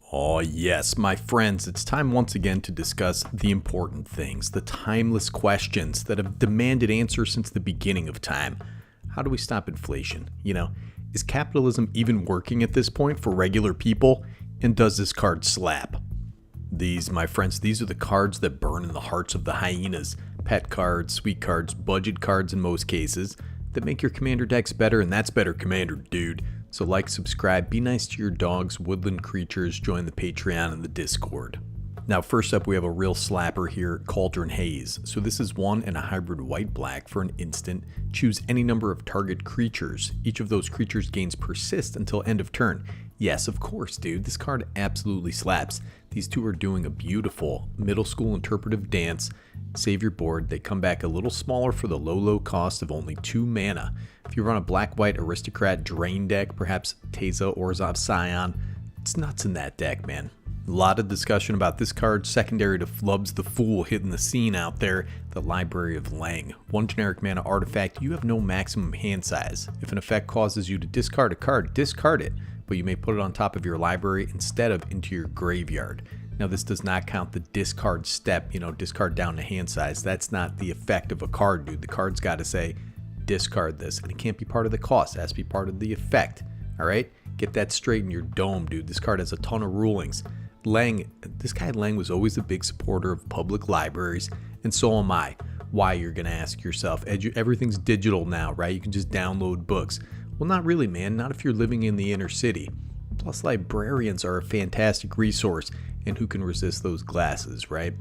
Oh yes, my friends, it's time once again to discuss the important things, the timeless questions that have demanded answers since the beginning of time. How do we stop inflation? Is capitalism even working at this point for regular people? And does this card slap? These, my friends, these are the cards that burn in the hearts of the hyenas. Pet cards, sweet cards, budget cards in most cases, that make your commander decks better, and that's better commander, dude. So like, subscribe, be nice to your dogs, woodland creatures, join the Patreon and the Discord. Now first up we have a real slapper here, Cauldron Haze. So this is one and a hybrid white-black for an instant. Choose any number of target creatures. Each of those creatures gains persist until end of turn. Yes, of course, dude, this card absolutely slaps. These two are doing a beautiful middle school interpretive dance. Save your board, they come back a little smaller for the low cost of only 2 mana. If you run a black-white aristocrat drain deck, perhaps Teza or Orzhov Scion, it's nuts in that deck, man. A lot of discussion about this card, secondary to Flubs the Fool hitting the scene out there, the Library of Lang. One generic mana artifact, you have no maximum hand size. If an effect causes you to discard a card, discard it, but you may put it on top of your library instead of into your graveyard. Now this does not count the discard step, discard down to hand size. That's not the effect of a card, dude. The card's got to say, discard this, and it can't be part of the cost. It has to be part of the effect, all right? Get that straight in your dome, dude. This card has a ton of rulings. This guy Lang was always a big supporter of public libraries, and so am I. Why, you're gonna ask yourself. Everything's digital now, right? You can just download books. Well, not really, man. Not if you're living in the inner city. Plus, librarians are a fantastic resource, and who can resist those glasses, right?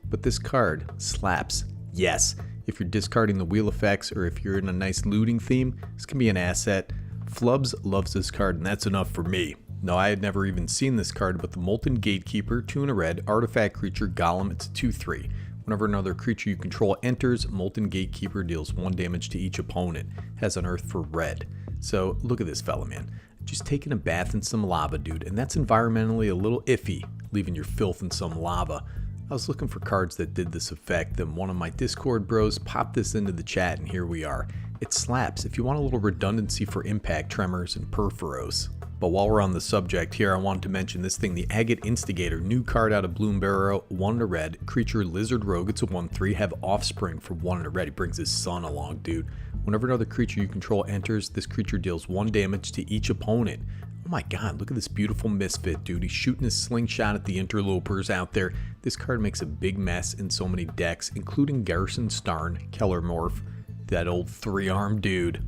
But this card slaps. Yes, if you're discarding the wheel effects, or if you're in a nice looting theme, this can be an asset. Flubs loves this card, and that's enough for me. No, I had never even seen this card, but the Molten Gatekeeper, 2 and a red, artifact creature, Golem, it's a 2/3. Whenever another creature you control enters, Molten Gatekeeper deals 1 damage to each opponent. Has unearth for red. So look at this fella, man. Just taking a bath in some lava, dude, and that's environmentally a little iffy, leaving your filth in some lava. I was looking for cards that did this effect, and one of my Discord bros popped this into the chat, and here we are. It slaps if you want a little redundancy for impact, tremors, and Perforos. But while we're on the subject here, I wanted to mention this thing, the Agate Instigator, new card out of Bloombarrow, 1 and a red, creature Lizard Rogue, it's a 1/3, have offspring for 1 and a red. He brings his son along, dude. Whenever another creature you control enters, this creature deals 1 damage to each opponent. Oh my god, look at this beautiful misfit, dude. He's shooting his slingshot at the interlopers out there. This card makes a big mess in so many decks, including Garrison Starn, Kellermorph, that old 3-armed dude.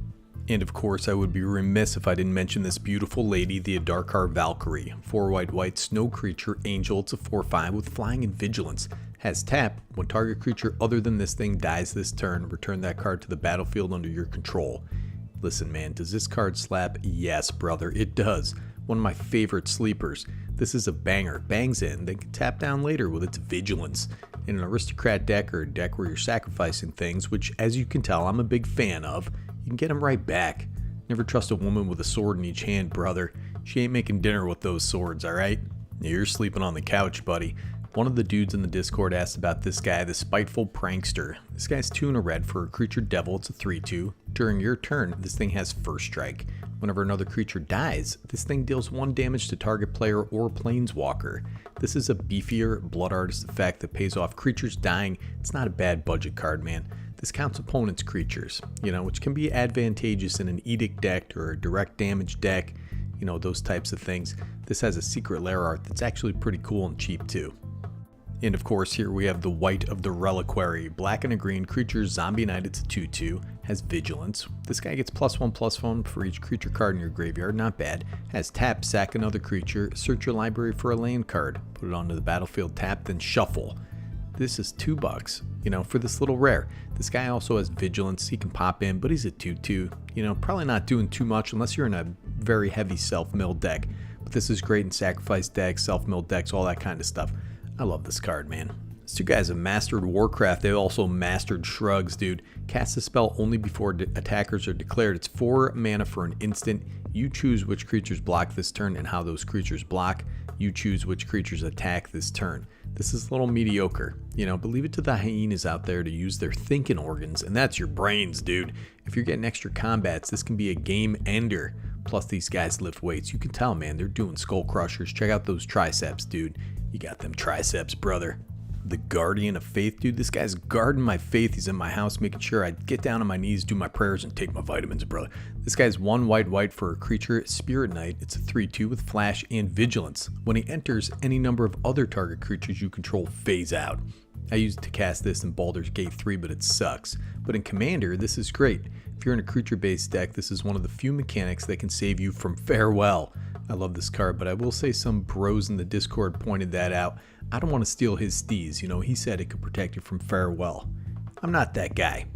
And of course, I would be remiss if I didn't mention this beautiful lady, the Darkar Valkyrie. 4 white, snow creature, angel, it's a 4/5 with flying and vigilance. Has tap, when target creature other than this thing dies this turn, return that card to the battlefield under your control. Listen, man, does this card slap? Yes, brother, it does. One of my favorite sleepers. This is a banger. Bangs in, then can tap down later with its vigilance. In an aristocrat deck or a deck where you're sacrificing things, which as you can tell I'm a big fan of, you can get them right back. Never trust a woman with a sword in each hand, brother. She ain't making dinner with those swords, alright? You're sleeping on the couch, buddy. One of the dudes in the Discord asked about this guy, the spiteful prankster. This guy's 2 and a red for a creature devil, it's a 3/2. During your turn, this thing has first strike. Whenever another creature dies, this thing deals 1 damage to target player or planeswalker. This is a beefier Blood Artist effect that pays off creatures dying. It's not a bad budget card, man. This counts opponent's creatures, which can be advantageous in an edict deck or a direct damage deck, those types of things. This has a secret lair art that's actually pretty cool and cheap too. And of course, here we have the White of the Reliquary. Black and a green creature, Zombie Knight, it's a 2/2, has vigilance. This guy gets +1/+1 for each creature card in your graveyard, not bad. Has tap, sack another creature, search your library for a land card, put it onto the battlefield, tap, then shuffle. This is $2, for this little rare. This guy also has vigilance, he can pop in, but he's a 2/2. Probably not doing too much unless you're in a very heavy self-milled deck. But this is great in sacrifice decks, self-milled decks, all that kind of stuff. I love this card, man. These two guys have mastered Warcraft. They also mastered Shrugs, dude. Cast the spell only before attackers are declared. It's 4 mana for an instant. You choose which creatures block this turn and how those creatures block. You choose which creatures attack this turn. This is a little mediocre, but leave it to the hyenas out there to use their thinking organs, and that's your brains, dude. If you're getting extra combats, this can be a game ender. Plus, these guys lift weights. You can tell, man, they're doing skull crushers. Check out those triceps, dude. You got them triceps, brother. The Guardian of Faith, dude. This guy's guarding my faith. He's in my house making sure I get down on my knees, do my prayers, and take my vitamins, brother. This guy's 1 white for a creature, Spirit Knight. It's a 3/2 with flash and vigilance. When he enters, any number of other target creatures you control phase out. I used to cast this in Baldur's Gate 3, but it sucks. But in Commander, this is great. If you're in a creature-based deck, this is one of the few mechanics that can save you from farewell. I love this card, but I will say some bros in the Discord pointed that out. I don't want to steal his steez. You know, he said it could protect you from farewell. I'm not that guy.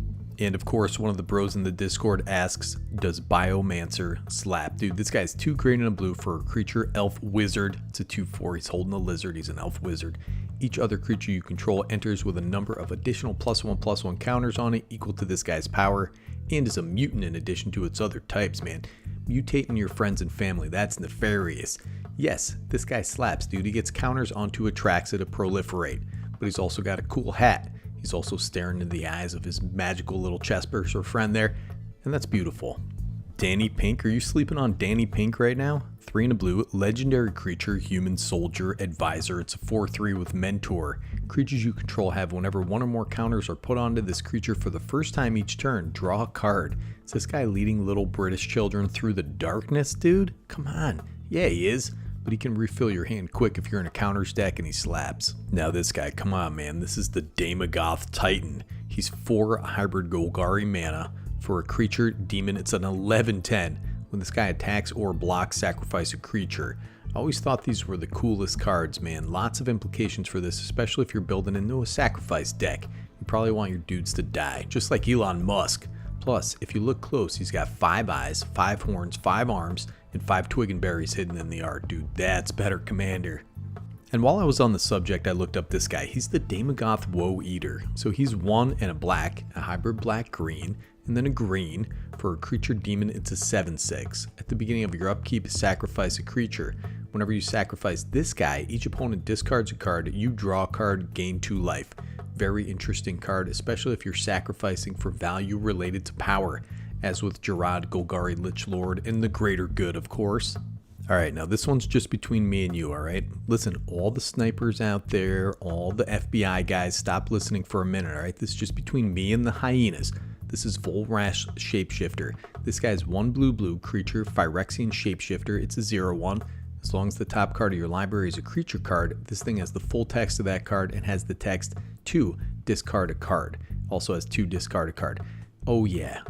And of course, one of the bros in the Discord asks, does Biomancer slap? Dude, this guy's 2 green and a blue for a creature, elf wizard. It's a 2/4. He's holding a lizard. He's an elf wizard. Each other creature you control enters with a number of additional +1/+1 counters on it equal to this guy's power, and is a mutant in addition to its other types, man. Mutating your friends and family, that's nefarious. Yes, this guy slaps, dude. He gets counters onto Atraxa to proliferate, but he's also got a cool hat. He's also staring into the eyes of his magical little chestburster friend there, and that's beautiful. Danny Pink, are you sleeping on Danny Pink right now? 3 and a blue, legendary creature, human soldier, advisor. It's a 4/3 with mentor. Creatures you control have whenever 1 or more counters are put onto this creature for the first time each turn, draw a card. Is this guy leading little British children through the darkness, dude? Come on. Yeah, he is. But he can refill your hand quick if you're in a counters deck and he slaps. Now this guy, come on, man. This is the Daggoth Titan. He's 4 hybrid Golgari mana. For a creature demon, it's an 11/10. When this guy attacks or blocks, sacrifice a creature. I always thought these were the coolest cards, man. Lots of implications for this, especially if you're building into a sacrifice deck. You probably want your dudes to die, just like Elon Musk. Plus, if you look close, he's got 5 eyes, 5 horns, 5 arms, and 5 twig and berries hidden in the art. Dude, that's better Commander. And while I was on the subject, I looked up this guy. He's the Dagoth Wo Eater. So he's 1 and a black, a hybrid black-green, and then a green. For a creature demon, it's a 7/6. At the beginning of your upkeep, sacrifice a creature. Whenever you sacrifice this guy, each opponent discards a card, you draw a card, gain 2 life. Very interesting card, especially if you're sacrificing for value related to power, as with Gerard, Golgari, Lich Lord, and the greater good, of course. Alright, now this one's just between me and you, alright? Listen, all the snipers out there, all the FBI guys, stop listening for a minute, alright? This is just between me and the hyenas. This is Volrash Shapeshifter. This guy's 1 blue creature, Phyrexian Shapeshifter. It's a 0/1. As long as the top card of your library is a creature card, this thing has the full text of that card and has the text 2, discard a card. Also has 2, discard a card. Oh yeah,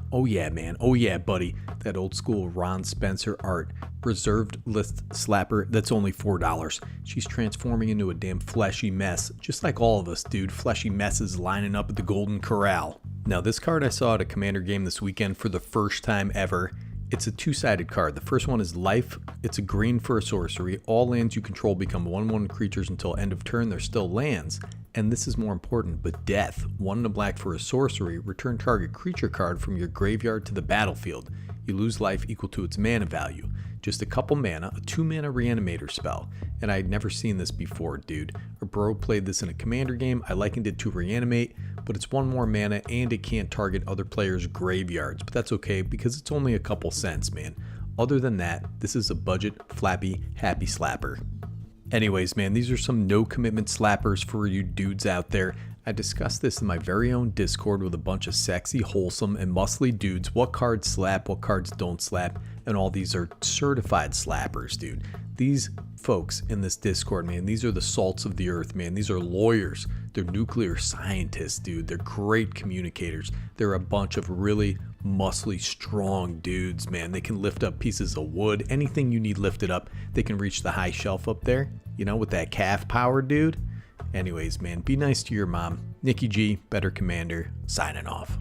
man, oh yeah, buddy. That old school Ron Spencer art. Reserved list slapper, that's only $4. She's transforming into a damn fleshy mess, just like all of us, dude. Fleshy messes lining up at the Golden Corral. Now this card I saw at a Commander game this weekend for the first time ever. It's a 2-sided card. The first one is life. It's a green for a sorcery. All lands you control become 1/1 creatures until end of turn. They're still lands. And this is more important, but death. 1 and a black for a sorcery. Return target creature card from your graveyard to the battlefield. You lose life equal to its mana value. Just a couple mana, a 2-mana reanimator spell. And I had never seen this before, dude. A bro played this in a Commander game. I likened it to reanimate, but it's 1 more mana and it can't target other players' graveyards. But that's okay because it's only a couple cents, man. Other than that, this is a budget, flappy, happy slapper. Anyways, man, these are some no commitment slappers for you dudes out there. I discussed this in my very own Discord with a bunch of sexy, wholesome, and muscly dudes. What cards slap, what cards don't slap, and all these are certified slappers, dude. These folks in this Discord, man, these are the salts of the earth, man. These are lawyers. They're nuclear scientists, dude. They're great communicators. They're a bunch of really muscly, strong dudes, man. They can lift up pieces of wood. Anything you need lifted up, they can reach the high shelf up there, you know, with that calf power, dude. Anyways, man, be nice to your mom. Nikki G, Better Commander, signing off.